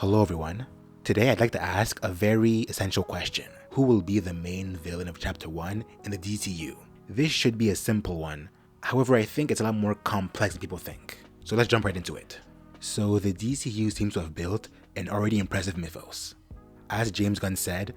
Hello everyone. Today I'd like to ask a very essential question. Who will be the main villain of Chapter 1 in the DCU? This should be a simple one. However, I think it's a lot more complex than people think. So let's jump right into it. So the DCU seems to have built an already impressive mythos. As James Gunn said,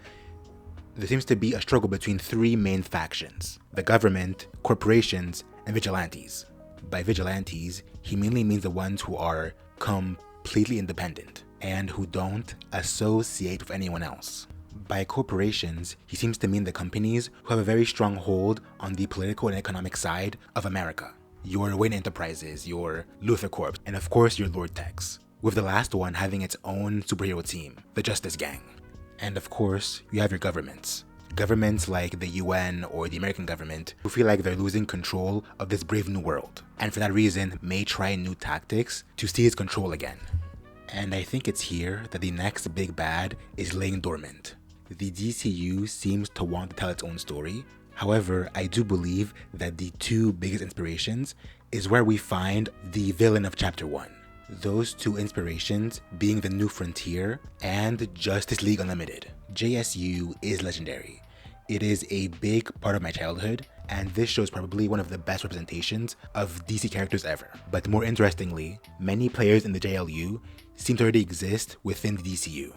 there seems to be a struggle between three main factions: the government, corporations, and vigilantes. By vigilantes, he mainly means the ones who are completely independent and who don't associate with anyone else. By corporations, he seems to mean the companies who have a very strong hold on the political and economic side of America. Your Wayne Enterprises, your Luther Corp, and of course your Lord Techs, with the last one having its own superhero team, the Justice Gang. And of course, you have your governments. Governments like the UN or the American government who feel like they're losing control of this brave new world, and for that reason may try new tactics to seize control again. And I think it's here that the next big bad is laying dormant. The DCU seems to want to tell its own story. However, I do believe that the two biggest inspirations is where we find the villain of Chapter 1. Those two inspirations being the New Frontier and Justice League Unlimited. JSU is legendary. It is a big part of my childhood, and this show is probably one of the best representations of DC characters ever. But more interestingly, many players in the JLU seem to already exist within the DCU.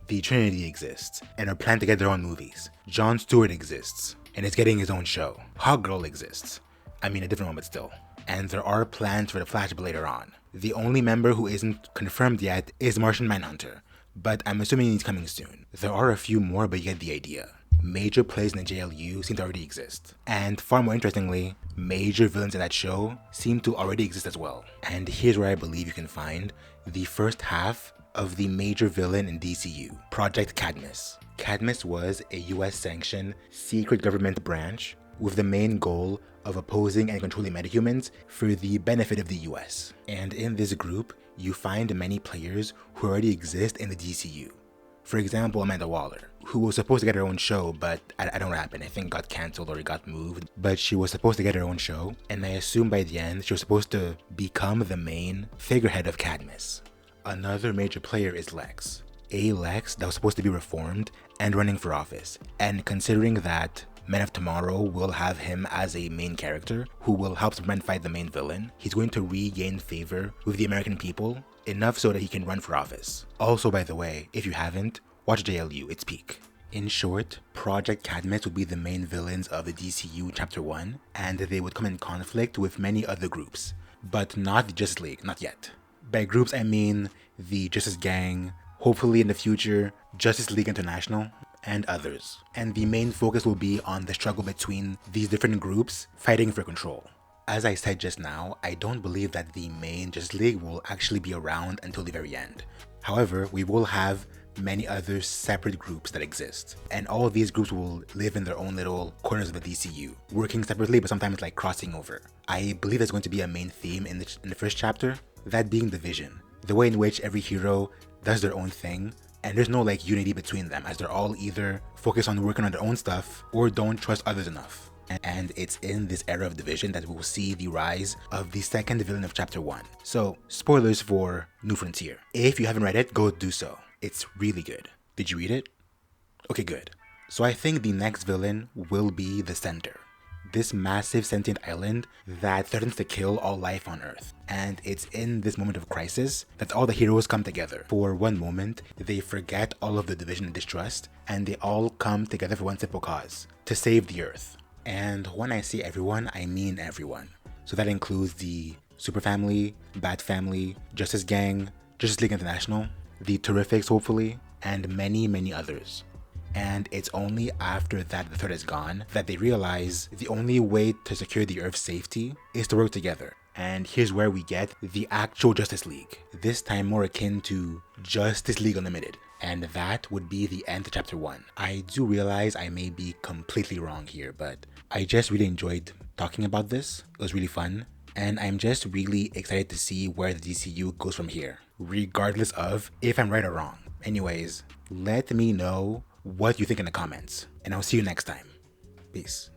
The Trinity exists, and are planned to get their own movies. Jon Stewart exists, and is getting his own show. Hawkgirl exists. I mean, a different one, but still. And there are plans for the Flash later on. The only member who isn't confirmed yet is Martian Manhunter, but I'm assuming he's coming soon. There are a few more, but you get the idea. Major players in the JLU seem to already exist. And far more interestingly, major villains in that show seem to already exist as well. And here's where I believe you can find the first half of the major villain in DCU, Project Cadmus. Cadmus was a US-sanctioned secret government branch with the main goal of opposing and controlling metahumans for the benefit of the US. And in this group, you find many players who already exist in the DCU. For example, Amanda Waller, who was supposed to get her own show, but I don't know what happened. I think got cancelled or it got moved. But she was supposed to get her own show, and I assume by the end, she was supposed to become the main figurehead of Cadmus. Another major player is Lex. A Lex that was supposed to be reformed and running for office. And considering that Men of Tomorrow will have him as a main character who will help Superman fight the main villain, he's going to regain favor with the American people, enough so that he can run for office. Also, by the way, if you haven't, watch JLU, it's peak. In short, Project Cadmus would be the main villains of the DCU Chapter 1, and they would come in conflict with many other groups, but not the Justice League, not yet. By groups, I mean the Justice Gang, hopefully in the future, Justice League International, and others. And the main focus will be on the struggle between these different groups fighting for control. As I said just now, I don't believe that the main Justice League will actually be around until the very end. However, we will have many other separate groups that exist. And all of these groups will live in their own little corners of the DCU, working separately but sometimes like crossing over. I believe there's going to be a main theme in the first chapter, that being division. The way in which every hero does their own thing, and there's no like unity between them, as they're all either focused on working on their own stuff or don't trust others enough. And it's in this era of division that we'll see the rise of the second villain of Chapter 1. So, spoilers for New Frontier. If you haven't read it, go do so. It's really good. Did you read it? Okay, good. So I think the next villain will be the Center. This massive sentient island that threatens to kill all life on Earth. And it's in this moment of crisis that all the heroes come together. For one moment, they forget all of the division and distrust, and they all come together for one simple cause: to save the Earth. And when I say everyone, I mean everyone. So that includes the Super Family, Bat Family, Justice Gang, Justice League International, the Terrifics hopefully, and many, many others. And it's only after that the threat is gone that they realize the only way to secure the Earth's safety is to work together. And here's where we get the actual Justice League, this time more akin to Justice League Unlimited. And that would be the end of Chapter 1. I do realize I may be completely wrong here, but I just really enjoyed talking about this. It was really fun. And I'm just really excited to see where the DCU goes from here, regardless of if I'm right or wrong. Anyways, let me know what you think in the comments, and I'll see you next time. Peace.